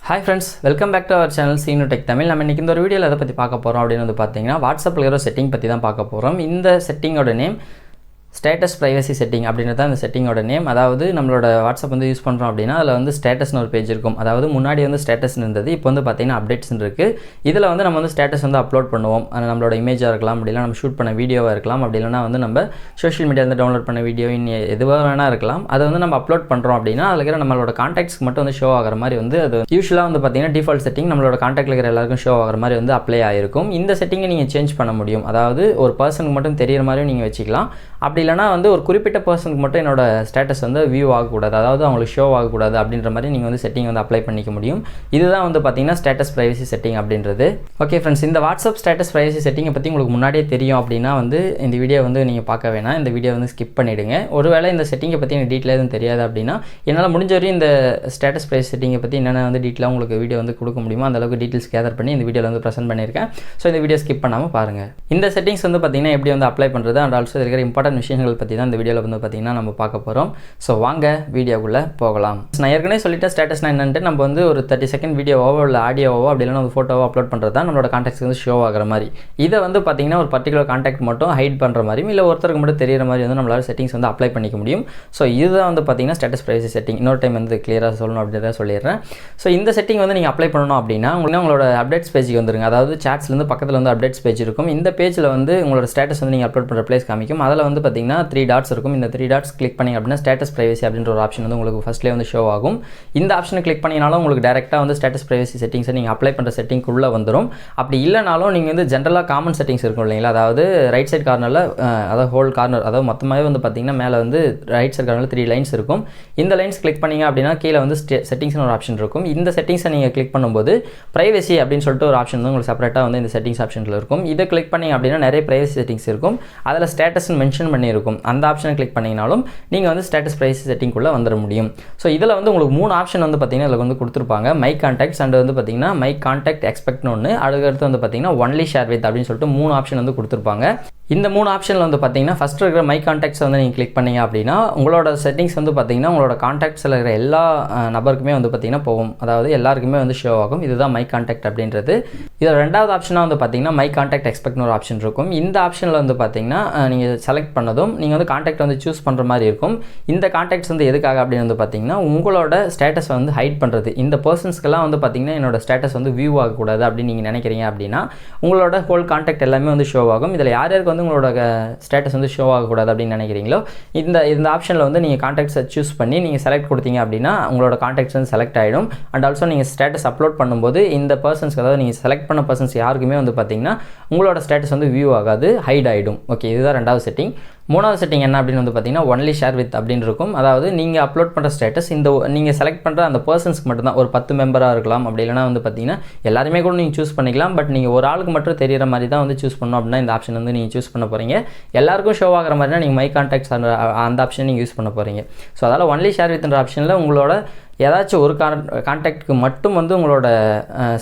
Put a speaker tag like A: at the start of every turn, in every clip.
A: Hi friends, welcome back to our channel Sinu Tech Tamil. நம்ம இன்னைக்கு இந்த ஒரு வீடியோல எதை பத்தி பார்க்க போறோம் அப்படினு வந்து பாத்தீங்கன்னா WhatsApp ல இருக்கிற செட்டிங் பத்தி தான் பார்க்க போறோம். இந்த செட்டிங்கோட நேம் ஸ்டேட்டஸ் பிரைவசி செட்டிங் அப்படின்றது தான் இந்த செட்டிங்கோட நேம். அதாவது நம்மளோட வாட்ஸ்அப் வந்து யூஸ் பண்ணுறோம் அப்படின்னா அதில் வந்து ஸ்டேட்டஸ்னு ஒரு பேஜ் இருக்கும். அதாவது முன்னாடி வந்து ஸ்டேட்டஸ்னு இருந்தது, இப்போ வந்து பார்த்தீங்கன்னா அப்டேட்ஸ்னு இருக்குது. இதில் வந்து நம்ம வந்து ஸ்டேட்டஸ் வந்து அப்லோட் பண்ணுவோம். நம்மளோட இமேஜாக இருக்கலாம், அப்படி இல்லை நம்ம ஷூட் பண்ண வீடியோவாக இருக்கலாம், அப்படி இல்லைனா வந்து நம்ம சோஷியல் மீடியாவில் டவுன்லோட் பண்ண வீடியோ எதுவாக வேணா இருக்கலாம். அதை வந்து நம்ம அப்லோட் பண்ணுறோம் அப்படின்னா அதில் இருக்கிற நம்மளோட கான்டாக்ட்ஸ்க்கு மட்டும் வந்து ஷோ ஆகிற மாதிரி வந்து அது யூஸ்வலாக வந்து பார்த்தீங்கன்னா டிஃபால்ட் செட்டிங் நம்மளோட கான்டாக்டில் இருக்கிற எல்லாருக்கும் ஷோ ஆகிற மாதிரி வந்து அப்ளை ஆகிருக்கும். இந்த செட்டிங்கை நீங்கள் சேஞ்ச் பண்ண முடியும். அதாவது ஒரு பர்சனுக்கு மட்டும் தெரியிற மாதிரியும் நீங்கள் வச்சுக்கலாம். அப்படி இல்லைனா வந்து ஒரு குறிப்பிட்ட பர்சனுக்கு மட்டும் என்னோட ஸ்டேட்டஸ் வந்து வியூ ஆகக்கூடாது, அதாவது அவங்களுக்கு ஷோ ஆகக்கூடாது அப்படின்ற மாதிரி நீங்கள் வந்து செட்டிங் வந்து அப்ளை பண்ணிக்க முடியும். இதுதான் வந்து பார்த்தீங்கன்னா ஸ்டேட்டஸ் பிரைவசி செட்டிங் அப்படின்றது. ஓகே ஃப்ரெண்ட்ஸ், இந்த வாட்ஸ்அப் ஸ்டேட்டஸ் பிரைவசி செட்டிங்கை பற்றி உங்களுக்கு முன்னாடியே தெரியும் அப்படின்னா வந்து இந்த வீடியோ வந்து நீங்கள் பார்க்க வேணாம், இந்த வீடியோ வந்து ஸ்கிப் பண்ணிவிடுங்க. ஒருவேளை இந்த செட்டிங்கை பற்றி எனக்கு டீட்டெயில் எதுவும் தெரியாது அப்படின்னா என்னால் முடிஞ்ச வரையும் இந்த ஸ்டேட்டஸ் பிரைவசி செட்டிங்கை பற்றி என்னென்ன வந்து டீட்டெயிலாக உங்களுக்கு வீடியோ வந்து கொடுக்க முடியுமோ அந்தளவுக்கு டீட்டெயில்ஸ் கேதர் பண்ணி இந்த வீடியோவில் வந்து ப்ரெசென்ட் பண்ணியிருக்கேன். ஸோ இந்த வீடியோ ஸ்கிப் பண்ணாமல் பாருங்கள். இந்த செட்டிங்ஸ் வந்து பார்த்தீங்கன்னா எப்படி வந்து அப்ளை பண்ணுறது அண்ட் ஆல்சோ இருக்கிற இம்பார்ட்டன்ட் விஷயங்கள் பற்றி தான் இந்த வீடியோவில் வந்து பார்த்தீங்கன்னா நம்ம பார்க்க போகிறோம். ஸோ வாங்க வீடியோக்குள்ளே போகலாம். நான் ஏற்கனவே சொல்லிட்டேன் ஸ்டேட்டஸ்னா என்னன்ட்டு. நம்ம வந்து ஒரு 30 செகண்ட் வீடியோவோ இல்லை ஆடியோவோ அப்படி இல்லைனா ஒரு ஃபோட்டோவோ அப்லோட் பண்ணுறது தான் நம்மளோட கான்டாக்ட்ஸ் வந்து ஷோ ஆகிற மாதிரி. இதை வந்து பார்த்தீங்கன்னா ஒரு பர்டிகுலர் கான்டாக்ட் மட்டும் ஹைட் பண்ணுற மாதிரியும் இல்லை ஒருத்தருக்கு மட்டும் தெரியிற மாதிரி வந்து நம்மளால் செட்டிங்ஸ் வந்து அப்ளை பண்ணிக்க முடியும். ஸோ இதுதான் வந்து பார்த்தீங்கன்னா ஸ்டேட்டஸ் பிரைவசி செட்டிங். இன்னொரு டைம் வந்து கிளியராக சொல்லணும் அப்படின்றத சொல்லிடுறேன். ஸோ இந்த செட்டிங் வந்து நீங்கள் அப்ளை பண்ணணும் அப்படின்னா உங்களோட அப்டேட்ஸ் பேஜுக்கு வந்துருங்க. அதாவது சாட்ஸ்லேருந்து பக்கத்தில் வந்து அப்டேட்ஸ் பேஜ் இருக்கும். இந்த பேஜில் வந்து உங்களோட ஸ்டேட்டஸ் வந்து நீங்கள் அப்லோட் பண்ணுற பிளேஸ் காமிக்கும். அதில் வந்து பார்த்தீங்கன்னா 3 டாட்ஸ் இருக்கும். இந்த 3 டாட்ஸ் கிளிக் பண்ணி அப்படின்னா ஸ்டேட்டஸ் பிரைவசி அப்படின்ற ஒரு ஆப்ஷன் வந்து உங்களுக்கு ஃபஸ்ட்லேயே வந்து ஷோ ஆகும். இந்த ஆப்ஷனை கிளிக் பண்ணினாலும் உங்களுக்கு டேரெக்டாக வந்து ஸ்டேட்டஸ் பிரைவசி செட்டிங்ஸை நீங்கள் அப்ளை பண்ணுற செட்டிங்குள்ளே வந்துடும். அப்படி இல்லைனாலும் நீங்கள் வந்து ஜென்ரலாக காமன் செட்டிங்ஸ் இருக்கும் இல்லைங்களா, அதாவது ரைட் சைட் கார்னரில் அதாவது ஹோல் கார்னர், அதாவது மொத்தமாகவே வந்து பார்த்தீங்கன்னா மேலே வந்து ரைட் சைட் கார்னரில் 3 லைன்ஸ் இருக்கும். இந்த லைன்ஸ் கிளிக் பண்ணிங்க அப்படின்னா கீழே வந்து செட்டிங்ஸ்னு ஒரு ஆப்ஷன் இருக்கும். இந்த செட்டிங்ஸை நீங்கள் கிளிக் பண்ணும்போது பிரைவசி அப்படின்னு சொல்லிட்டு ஒரு ஆப்ஷன் வந்து உங்களுக்கு செப்பரேட்டாக வந்து இந்த செட்டிங்ஸ் ஆப்ஷனில் இருக்கும். இதை கிளிக் பண்ணிங்க அப்படின்னா நிறைய பிரைவசி செட்டிங்ஸ் இருக்கும். அதில் ஸ்டேட்டஸ்ன்னு மென்ஷன் பண்ணியிருக்கும். அந்த ஆப்ஷனை கிளிக் பண்ணிங்கனாலும் நீங்கள் வந்து ஸ்டேட்டஸ் பிரைவசி செட்டிங்குள்ளே வந்துட முடியும். ஸோ இதில் வந்து உங்களுக்கு 3 ஆப்ஷன் வந்து பார்த்தீங்கன்னா இதில் வந்து கொடுத்துருப்பாங்க. மை கான்டாக்ட்ஸ் அண்ட் வந்து பார்த்தீங்கன்னா மை கான்டாக்ட் எக்ஸ்பெக்ட்னு ஒன்று, அடுத்து வந்து பார்த்தீங்கன்னா ஒன்லி ஷேர் வித் அப்படின்னு சொல்லிட்டு 3 ஆப்ஷன் வந்து கொடுத்துருப்பாங்க. இந்த 3 ஆப்ஷனில் வந்து பார்த்தீங்கன்னா ஃபஸ்ட்டு இருக்கிற மை கான்டாக்ட்ஸ் வந்து நீங்கள் கிளிக் பண்ணிங்க அப்படின்னா உங்களோட செட்டிங்ஸ் வந்து பார்த்தீங்கன்னா உங்களோட கான்டாக்ட்ஸில் இருக்கிற எல்லா நபருக்குமே வந்து பார்த்தீங்கன்னா போகும். அதாவது எல்லாருக்குமே வந்து ஷோ ஆகும். இதுதான் மை கான்டாக்ட் அப்படின்றது. இதில் ரெண்டாவது ஆப்ஷனாக வந்து பார்த்தீங்கன்னா மை கான்டாக்ட் எக்ஸ்பெக்ட்னு ஒரு ஆப்ஷன் இருக்கும். இந்த ஆப்ஷனில் வந்து பார்த்தீங்கன்னா நீங்கள் செலக்ட் பண்ணதும் நீங்கள் வந்து கான்டாக்ட் வந்து சூஸ் பண்ணுற மாதிரி இருக்கும். இந்த கான்டாக்ட்ஸ் வந்து எதுக்காக அப்படின்னு வந்து பார்த்தீங்கன்னா உங்களோட ஸ்டேட்டஸ் வந்து ஹைட் பண்ணுறது. இந்த பர்சன்ஸ்க்கெல்லாம் வந்து பார்த்தீங்கன்னா என்னோட ஸ்டேட்டஸ் வந்து வியூ ஆகக்கூடாது அப்படின்னு நீங்கள் நினைக்கிறீங்க அப்படின்னா உங்களோட ஹோல் கான்டாக்ட் எல்லாமே வந்து ஷோ ஆகும். இதில் யார் யாருக்கு வந்து உங்களோட ஸ்டேட்டஸ் வந்து ஷோ ஆகக்கூடாது அப்படின்னு நினைக்கிறீங்களோ இந்த ஆப்ஷனில் வந்து நீங்கள் கான்டாக்ட்ஸை சூஸ் பண்ணி நீங்கள் செலக்ட் கொடுத்தீங்க அப்படின்னா உங்களோட கான்டாக்ட்ஸ் வந்து செலக்ட் ஆகிடும். அண்ட் ஆல்சோ நீங்கள் ஸ்டேட்டஸ் அப்லோட் பண்ணும்போது இந்த பர்சன்ஸ்க்கு, அதாவது நீங்கள் செலக்ட் பண்ண பர்சன்ஸ் யாருக்குமே வந்து பார்த்தீங்கன்னா உங்களோட ஸ்டேட்டஸ் வந்து வியூ ஆகாது, ஹைட் ஆகிடும். ஓகே, இதுதான் ரெண்டாவது செட்டிங். மூணாவது செட்டிங் என்ன அப்படின்னு வந்து பார்த்தீங்கன்னா ஒன்லி ஷேர் வித் அப்படின்னு இருக்கும். அதாவது நீங்கள் அப்லோட் பண்ணுற ஸ்டேட்டஸ் இந்த நீங்கள் செலக்ட் பண்ணுற அந்த பர்சன்ஸ்க்கு மட்டும்தான், ஒரு 10 மெம்பராக இருக்கலாம், அப்படி இல்லைனா வந்து பார்த்தீங்கன்னா எல்லாருமே கூட நீங்கள் சூஸ் பண்ணிக்கலாம். பட் நீங்கள் ஒரு ஆளுக்கு மட்டும் தெரிகிற மாதிரி தான் வந்து சூஸ் பண்ணணும் அப்படின்னா இந்த ஆப்ஷன் வந்து நீங்கள் சூஸ் பண்ண போகிறீங்க. எல்லாருக்கும் ஷோ ஆகிற மாதிரினா நீங்கள் மை கான்டாக்ட்ஸ் அந்த ஆப்ஷன் நீங்கள் யூஸ் பண்ண போகிறீங்க. ஸோ அதால் ஒன்லி ஷேர் வித்ன்ற ஆப்ஷனில் உங்களோட ஏதாச்சும் ஒரு கான்டாக்ட்டுக்கு மட்டும் வந்து உங்களோட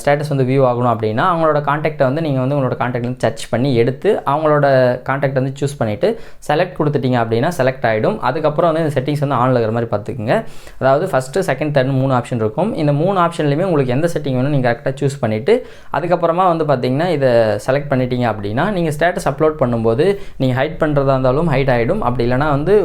A: ஸ்டேட்டஸ் வந்து வியூ ஆகணும் அப்படின்னா அவங்களோட கான்டாக்டை வந்து நீங்கள் வந்து உங்களோட கான்டாக்ட் வந்து சர்ச் பண்ணி எடுத்து அவங்களோட கான்டாக்ட் வந்து சூஸ் பண்ணிவிட்டு செலக்ட் கொடுத்துட்டீங்க அப்படின்னா செலக்ட் ஆகிடும். அதுக்கப்புறம் வந்து இந்த செட்டிங்ஸ் வந்து ஆனில் இருக்கிற மாதிரி பார்த்துக்குங்க. அதாவது ஃபஸ்ட்டு, செகண்ட், தேர்ட் 3 ஆப்ஷன் இருக்கும். இந்த 3 ஆப்ஷன்லையுமே உங்களுக்கு எந்த செட்டிங் வேணும் நீங்கள் கரெக்டாக சூஸ் பண்ணிவிட்டு அதுக்கப்புறமா வந்து பார்த்தீங்கன்னா இதை செலக்ட் பண்ணிட்டீங்க அப்படின்னா நீங்கள் ஸ்டேட்டஸ் அப்லோட் பண்ணும்போது நீங்கள் ஹைட் பண்ணுறதா இருந்தாலும் ஹைட் ஆகிடும். அப்படி இல்லைனா வந்து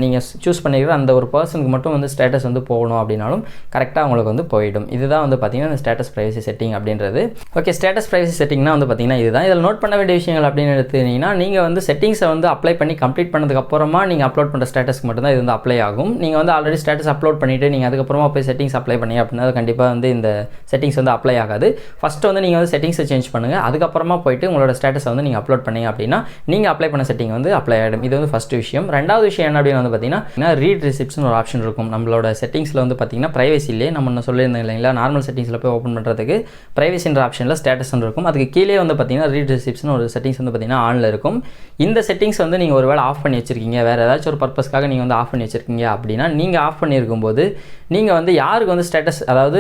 A: நீங்கள் சூஸ் பண்ணிக்கிற அந்த ஒரு பர்சனுக்கு மட்டும் வந்து ஸ்டேட்டஸ் வந்து போகணும் அப்படின்னா கரெக்டாக உங்களுக்கு வந்து போயிடும். இதுதான் வந்து பார்த்தீங்கன்னா இந்த ஸ்டேட்டஸ் பிரைவசி செட்டிங் அப்படின்றது. ஓகே, ஸ்டேட்டஸ் பிரைவசி செட்டிங்னா வந்து பார்த்தீங்கன்னா இதுதான். இதில் நோட் பண்ண வேண்டிய விஷயங்கள் அப்படின்னு எடுத்துக்கிட்டிங்கன்னா நீங்கள் வந்து செட்டிங்ஸை வந்து அப்ளை பண்ணி கம்ப்ளீட் பண்ணதுக்கப்புறமா நீங்கள் அப்லோட் பண்ணுற ஸ்டேட்டஸ்க்கு மட்டும்தான் இது வந்து அப்ளை ஆகும். நீங்கள் வந்து ஆல்ரெடி ஸ்டேட்டஸ் அப்லோட் பண்ணிவிட்டு நீங்கள் அதுக்கப்புறமா போய் செட்டிங்ஸ் அப்ளை பண்ணி அப்படின்னா கண்டிப்பாக வந்து இந்த செட்டிங்ஸ் வந்து அப்ளை ஆகாது. ஃபஸ்ட்டு வந்து நீங்கள் வந்து செட்டிங்ஸை சேஞ்ச் பண்ணுங்கள். அதுக்கப்புறமா போயிட்டு உங்களோட ஸ்டேட்டஸை வந்து நீங்கள் அப்லோட் பண்ணீங்க அப்படின்னா நீங்கள் அப்ளை பண்ண செட்டிங் வந்து அப்ளை ஆகிடும். இது வந்து ஃபஸ்ட்டு விஷயம். ரெண்டாவது விஷயம் என்ன அப்படின்னு வந்து பார்த்தீங்கன்னா ரீட் ரிசிப்ட்ஸ்னு ஒரு ஆப்ஷன் இருக்கும். நம்மளோட செட்டிங்ஸில் வந்து பார்த்தீங்கன்னா பிரைவசிலே நம்ம ஒன்று சொல்லியிருந்தோம் இல்லைங்களா, நார்மல் செட்டிங்ஸில் போய் ஓப்பன் பண்ணுறதுக்கு பிரைவசின்ற ஆப்ஷனில் ஸ்டேட்டஸ்ன்னு இருக்கும். அதுக்கு கீழே வந்து பார்த்தீங்கன்னா ரீட் ரிசிப்ட்ஸ்னு ஒரு செட்டிங்ஸ் வந்து பார்த்தீங்கன்னா ஆனில் இருக்கும். இந்த செட்டிங்ஸ் வந்து நீங்கள் ஒரு வேளை ஆஃப் பண்ணி வச்சிருக்கீங்க, வேறு ஏதாச்சும் ஒரு பர்பஸ்க்காக நீங்கள் வந்து ஆஃப் பண்ணி வச்சிருக்கீங்க அப்படின்னா நீங்கள் ஆஃப் பண்ணியிருக்கும்போது நீங்கள் வந்து யாருக்கு வந்து ஸ்டேட்டஸ், அதாவது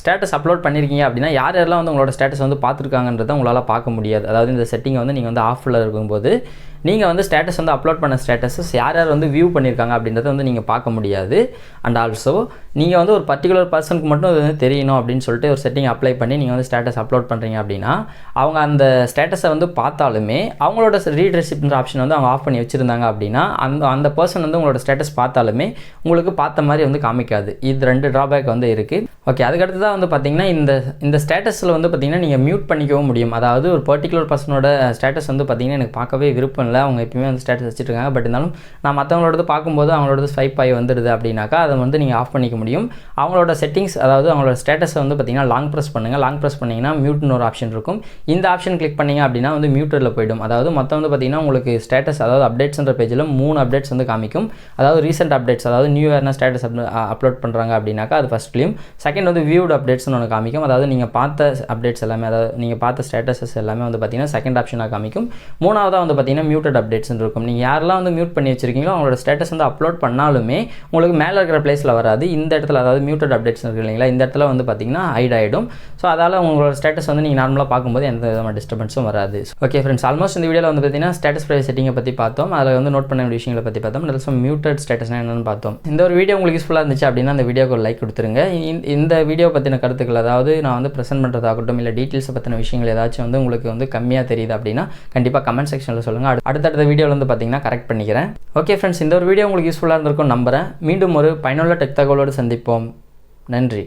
A: ஸ்டேட்டஸ் அப்லோட் பண்ணியிருக்கீங்க அப்படின்னா யாரெல்லாம் வந்து உங்களோட ஸ்டேட்டஸ் வந்து பார்த்துருக்காங்கன்றதை உங்களால் பார்க்க முடியாது. அதாவது இந்த செட்டிங்கை வந்து நீங்கள் வந்து ஆஃபில் இருக்கும்போது நீங்கள் வந்து ஸ்டேட்டஸ் வந்து அப்லோட் பண்ண ஸ்டேட்டஸஸ் யார் வந்து வியூ பண்ணியிருக்காங்க அப்படின்றத வந்து நீங்கள் பார்க்க முடியாது. அண்ட் ஆல்சோ நீங்கள் வந்து ஒரு பர்டிகுலர் பர்சனுக்கு மட்டும் அது வந்து தெரியணும் அப்படின்னு சொல்லிட்டு ஒரு செட்டிங் அப்ளை பண்ணி நீங்கள் வந்து ஸ்டேட்டஸ் அப்லோட் பண்ணுறீங்க அப்படின்னா அவங்க அந்த ஸ்டேட்டஸை வந்து பார்த்தாலுமே அவங்களோட ரீட் ரெசிப்ட்ன்ற ஆப்ஷன் வந்து அவங்க ஆஃப் பண்ணி வச்சுருந்தாங்க அப்படின்னா அந்த பர்சன் வந்து உங்களோட ஸ்டேட்டஸ் பார்த்தாலுமே உங்களுக்கு பார்த்த மாதிரி வந்து காமிக்காது. இது 2 ட்ராபேக் வந்து இருக்குது. ஓகே, அதுக்கடுத்து தான் வந்து பார்த்திங்கன்னா இந்த ஸ்டேட்டஸில் வந்து பார்த்திங்கன்னா நீங்கள் மியூட் பண்ணிக்கவும் முடியும். அதாவது ஒரு பர்டிகுலர் பர்சனோட ஸ்டேட்டஸ் வந்து பார்த்திங்கன்னா எனக்கு பார்க்கவே விருப்பம் இல்லை, அவங்க எப்பயுமே வந்து ஸ்டேட்டஸ் வச்சுருக்காங்க, பட் இருந்தாலும் நான் மற்றவங்களோடது பார்க்கும்போது அவங்களோட ஸ்வைப் ஆகி வந்துடுது அப்படின்னாக்கா அதை வந்து நீங்கள் ஆஃப் பண்ணிக்க முடியும். அவங்களோட செட்டிங்ஸ், அதாவது அவங்களோட ஸ்டேட்டஸை வந்து பார்த்திங்கன்னா லாங் ப்ரெஸ் பண்ணுங்கள். லாங் ப்ரெஸ் பண்ணிங்கன்னா மியூட்னு ஒரு ஆப்ஷன் இருக்கும். இந்த ஆப்ஷன் கிளிக் பண்ணிங்க அப்படின்னா வந்து மியூட்டரில் போய்டும். அதாவது மொத்தம் வந்து பார்த்திங்கன்னா உங்களுக்கு ஸ்டேட்டஸ், அதாவது அப்டேட்ஸ்ன்ற பேஜில் 3 அப்டேட்ஸ் வந்து காமிக்கும். அதாவது ரீசெண்ட் அப்டேட்ஸ், அதாவது நியூ இயர்னா ஸ்டேட்டஸ் அப்லோட் பண்ணுறாங்க அப்படின்னாக்கா அது ஃபஸ்ட்லேயும், செகண்ட் வந்து வியூட் அப்டேட்ஸ்னு ஒன்று காமிக்கும். அதாவது நீங்கள் பார்த்த அப்டேட்ஸ் எல்லாமே, அதாவது நீங்கள் பார்த்த ஸ்டேட்டஸஸ் எல்லாமே வந்து பார்த்திங்கன்னா செகண்ட் ஆப்ஷனாக காமிக்கும். மூணாவதாக வந்து பார்த்திங்கன்னா மியூட்டட் அப்டேட்ஸ்னு இருக்கும். நீங்கள் யாரெல்லாம் வந்து மியூட் பண்ணி வச்சிருக்கீங்களோ அவங்களோட ஸ்டேட்டஸ் வந்து அப்லோட் பண்ணாலுமே உங்களுக்கு மேலே இருக்கிற பிளேஸில் வராது. இந்த இடத்துல, அதாவது மியூட்டட் அப்டேட்ஸ் இருக்கு இல்லைங்களா, இந்த இடத்துல வந்து பார்த்திங்கன்னா ஹைட் ஆகிடும். ஸோ அதால் உங்களோட ஸ்டேட்டஸ் வந்து நீங்கள் நார்மலாக பார்க்கும்போது எந்த விதமான டிஸ்டர்பன்ஸும் வராது. ஓகே ஃப்ரெண்ட்ஸ், ஆல்மோஸ்ட் இந்த வீடியோவில் வந்து பார்த்திங்கன்னா ஸ்டேட்டஸ் ப்ரைவசி செட்டிங்கை பற்றி பார்த்தோம். அதில் வந்து நோட் பண்ண வேண்டிய விஷயங்களை பற்றி பார்த்தோம். அதில் மியூட்டட் ஸ்டேட்டஸ்னால் என்னென்னு பார்த்தோம். இந்த ஒரு வீடியோ உங்களுக்கு யூஸ்ஃபுல்லாக இருந்துச்சு அப்படின்னா அந்த வீடியோக்கு ஒரு லைக் கொடுத்துருங்க. இந்த வீடியோ பற்றின கருத்துக்கள், அதாவது நான் வந்து ப்ரெசென்ட் பண்ணுறதாகட்டும் இல்லை டீட்டெயில்ஸை பற்றின விஷயங்கள் ஏதாச்சும் வந்து உங்களுக்கு வந்து கம்மியாக தெரியுது அப்படின்னா கண்டிப்பாக கமெண்ட் செக்ஷனில் சொல்லுங்கள். அடுத்தடுத்த வீடியோவில் வந்து பார்த்திங்கன்னா கரெக்ட் பண்ணிக்கிறேன். ஓகே ஃப்ரெண்ட்ஸ், இந்த ஒரு வீடியோ உங்களுக்கு யூஸ்ஃபுல்லாக இருந்திருக்கும் நம்புகிறேன். மீண்டும் ஒரு பயனுள்ள டெக் தகவலோடு சந்திப்போம். நன்றி.